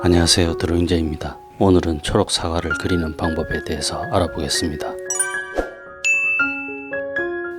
안녕하세요, 드로잉자입니다. 오늘은 초록 사과를 그리는 방법에 대해서 알아보겠습니다.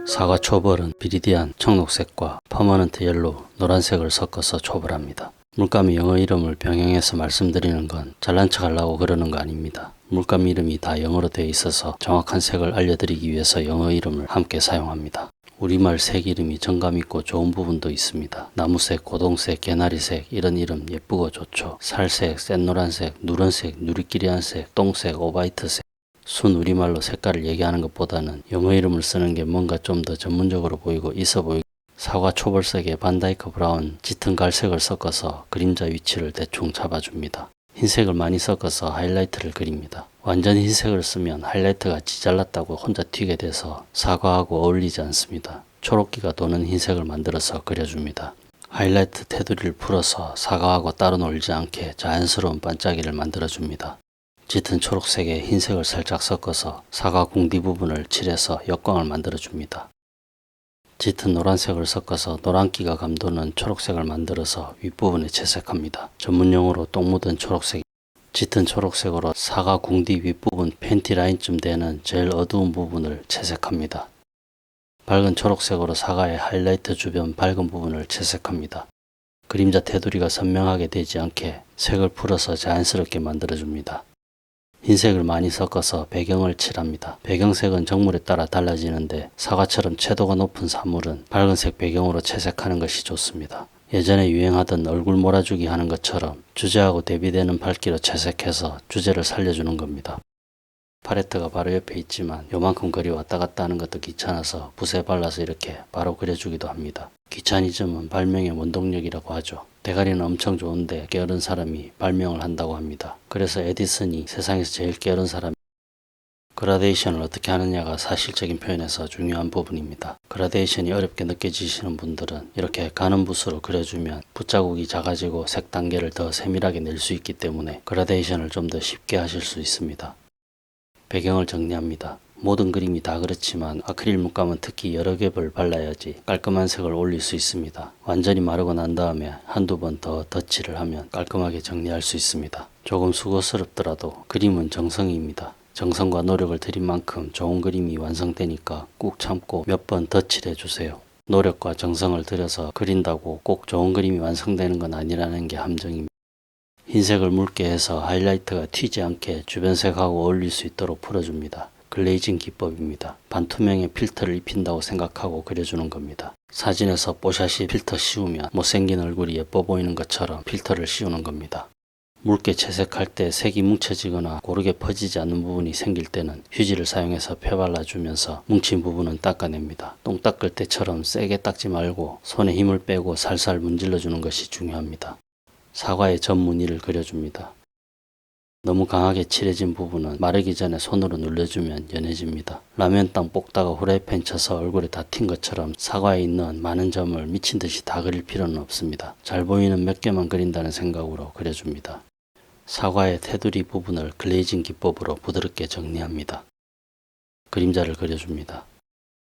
사과 초벌은 비리디안 청록색과 퍼머넌트 옐로우 노란색을 섞어서 초벌합니다. 물감이 영어 이름을 병행해서 말씀드리는 건 잘난 척 하려고 그러는 거 아닙니다. 물감 이름이 다 영어로 되어 있어서 정확한 색을 알려드리기 위해서 영어 이름을 함께 사용합니다. 우리말 색 이름이 정감 있고 좋은 부분도 있습니다. 나무색, 고동색, 개나리색 이런 이름 예쁘고 좋죠. 살색, 샛노란색, 누런색, 누리끼리한색, 똥색, 오바이트색. 순 우리말로 색깔을 얘기하는 것보다는 영어 이름을 쓰는 게 뭔가 좀 더 전문적으로 보이고 있어 보이고, 사과 초벌색에 반다이크 브라운, 짙은 갈색을 섞어서 그림자 위치를 대충 잡아줍니다. 흰색을 많이 섞어서 하이라이트를 그립니다. 완전 흰색을 쓰면 하이라이트가 지잘났다고 혼자 튀게 돼서 사과하고 어울리지 않습니다. 초록기가 도는 흰색을 만들어서 그려줍니다. 하이라이트 테두리를 풀어서 사과하고 따로 놀지 않게 자연스러운 반짝이를 만들어줍니다. 짙은 초록색에 흰색을 살짝 섞어서 사과 궁디 부분을 칠해서 역광을 만들어줍니다. 짙은 노란색을 섞어서 노란기가 감도는 초록색을 만들어서 윗부분에 채색합니다. 전문용어로 똥 묻은 초록색. 짙은 초록색으로 사과 궁디 윗부분 팬티 라인쯤 되는 제일 어두운 부분을 채색합니다. 밝은 초록색으로 사과의 하이라이트 주변 밝은 부분을 채색합니다. 그림자 테두리가 선명하게 되지 않게 색을 풀어서 자연스럽게 만들어줍니다. 흰색을 많이 섞어서 배경을 칠합니다. 배경색은 정물에 따라 달라지는데 사과처럼 채도가 높은 사물은 밝은색 배경으로 채색하는 것이 좋습니다. 예전에 유행하던 얼굴 몰아주기 하는 것처럼 주제하고 대비되는 밝기로 채색해서 주제를 살려주는 겁니다. 팔레트가 바로 옆에 있지만 요만큼 거리 왔다 갔다 하는 것도 귀찮아서 붓에 발라서 이렇게 바로 그려주기도 합니다. 귀차니즘은 발명의 원동력이라고 하죠. 대가리는 엄청 좋은데 게으른 사람이 발명을 한다고 합니다. 그래서 에디슨이 세상에서 제일 게으른 사람. 그라데이션을 어떻게 하느냐가 사실적인 표현에서 중요한 부분입니다. 그라데이션이 어렵게 느껴지시는 분들은 이렇게 가는 붓으로 그려주면 붓자국이 작아지고 색 단계를 더 세밀하게 낼 수 있기 때문에 그라데이션을 좀 더 쉽게 하실 수 있습니다. 배경을 정리합니다. 모든 그림이 다 그렇지만 아크릴 물감은 특히 여러 겹을 발라야지 깔끔한 색을 올릴 수 있습니다. 완전히 마르고 난 다음에 한두 번 더 덧칠을 하면 깔끔하게 정리할 수 있습니다. 조금 수고스럽더라도 그림은 정성입니다. 정성과 노력을 들인 만큼 좋은 그림이 완성되니까 꾹 참고 몇 번 덧칠해 주세요. 노력과 정성을 들여서 그린다고 꼭 좋은 그림이 완성되는 건 아니라는 게 함정입니다. 흰색을 묽게 해서 하이라이트가 튀지 않게 주변색하고 어울릴 수 있도록 풀어줍니다. 글레이징 기법입니다. 반투명의 필터를 입힌다고 생각하고 그려주는 겁니다. 사진에서 뽀샤시 필터 씌우면 못생긴 얼굴이 예뻐 보이는 것처럼 필터를 씌우는 겁니다. 묽게 채색할 때 색이 뭉쳐지거나 고르게 퍼지지 않는 부분이 생길 때는 휴지를 사용해서 펴발라주면서 뭉친 부분은 닦아냅니다. 똥 닦을 때처럼 세게 닦지 말고 손에 힘을 빼고 살살 문질러주는 것이 중요합니다. 사과의 전 무늬를 그려줍니다. 너무 강하게 칠해진 부분은 마르기 전에 손으로 눌러주면 연해집니다. 라면땅 볶다가 후라이팬 쳐서 얼굴에 다 튄 것처럼 사과에 있는 많은 점을 미친듯이 다 그릴 필요는 없습니다. 잘 보이는 몇 개만 그린다는 생각으로 그려줍니다. 사과의 테두리 부분을 글레이징 기법으로 부드럽게 정리합니다. 그림자를 그려줍니다.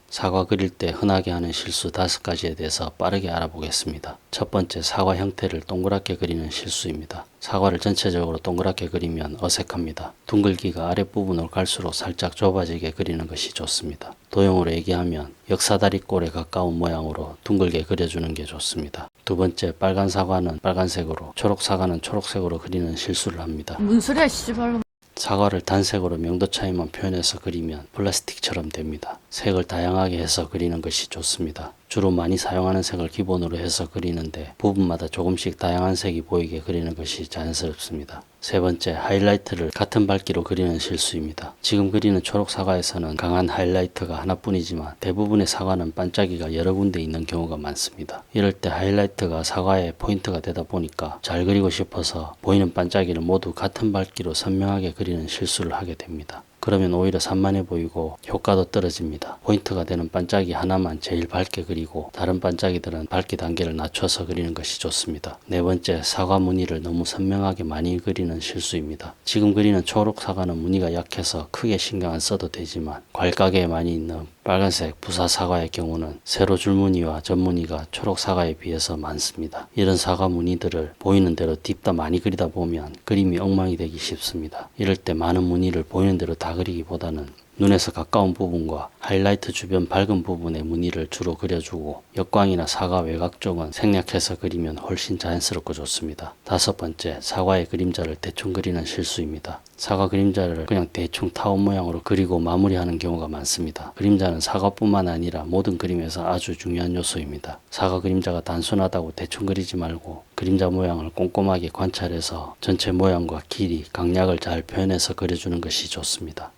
사과 그릴 때 흔하게 하는 실수 5가지에 대해서 빠르게 알아보겠습니다. 첫 번째, 사과 형태를 동그랗게 그리는 실수입니다. 사과를 전체적으로 동그랗게 그리면 어색합니다. 둥글기가 아랫부분으로 갈수록 살짝 좁아지게 그리는 것이 좋습니다. 도형으로 얘기하면 역사다리꼴에 가까운 모양으로 둥글게 그려주는 게 좋습니다. 두 번째, 빨간 사과는 빨간색으로, 초록 사과는 초록색으로 그리는 실수를 합니다. 뭔 소리야, 씨발. 사과를 단색으로 명도 차이만 표현해서 그리면 플라스틱처럼 됩니다. 색을 다양하게 해서 그리는 것이 좋습니다. 주로 많이 사용하는 색을 기본으로 해서 그리는데 부분마다 조금씩 다양한 색이 보이게 그리는 것이 자연스럽습니다. 세 번째, 하이라이트를 같은 밝기로 그리는 실수입니다. 지금 그리는 초록 사과에서는 강한 하이라이트가 하나뿐이지만 대부분의 사과는 반짝이가 여러 군데 있는 경우가 많습니다. 이럴 때 하이라이트가 사과의 포인트가 되다 보니까 잘 그리고 싶어서 보이는 반짝이를 모두 같은 밝기로 선명하게 그리는 실수를 하게 됩니다. 그러면 오히려 산만해 보이고 효과도 떨어집니다. 포인트가 되는 반짝이 하나만 제일 밝게 그리고 다른 반짝이들은 밝기 단계를 낮춰서 그리는 것이 좋습니다. 네 번째, 사과 무늬를 너무 선명하게 많이 그리는 실수입니다. 지금 그리는 초록 사과는 무늬가 약해서 크게 신경 안 써도 되지만 과일 가게에 많이 있는 빨간색 부사 사과의 경우는 세로 줄무늬와 전무늬가 초록 사과에 비해서 많습니다. 이런 사과 무늬들을 보이는 대로 딥다 많이 그리다 보면 그림이 엉망이 되기 쉽습니다. 이럴 때 많은 무늬를 보이는 대로 다 그리기보다는 눈에서 가까운 부분과 하이라이트 주변 밝은 부분의 무늬를 주로 그려주고 역광이나 사과 외곽 쪽은 생략해서 그리면 훨씬 자연스럽고 좋습니다. 다섯 번째, 사과의 그림자를 대충 그리는 실수입니다. 사과 그림자를 그냥 대충 타원 모양으로 그리고 마무리하는 경우가 많습니다. 그림자는 사과뿐만 아니라 모든 그림에서 아주 중요한 요소입니다. 사과 그림자가 단순하다고 대충 그리지 말고 그림자 모양을 꼼꼼하게 관찰해서 전체 모양과 길이, 강약을 잘 표현해서 그려주는 것이 좋습니다.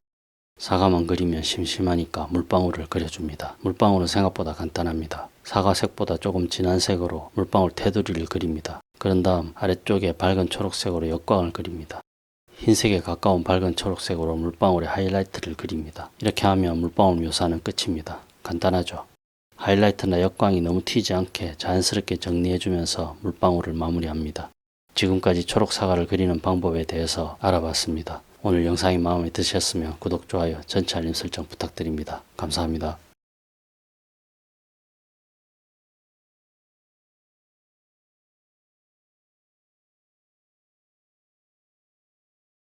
사과만 그리면 심심하니까 물방울을 그려줍니다. 물방울은 생각보다 간단합니다. 사과색보다 조금 진한 색으로 물방울 테두리를 그립니다. 그런 다음 아래쪽에 밝은 초록색으로 역광을 그립니다. 흰색에 가까운 밝은 초록색으로 물방울의 하이라이트를 그립니다. 이렇게 하면 물방울 묘사는 끝입니다. 간단하죠? 하이라이트나 역광이 너무 튀지 않게 자연스럽게 정리해주면서 물방울을 마무리합니다. 지금까지 초록 사과를 그리는 방법에 대해서 알아봤습니다. 오늘 영상이 마음에 드셨으면 구독, 좋아요, 전체 알림 설정 부탁드립니다. 감사합니다.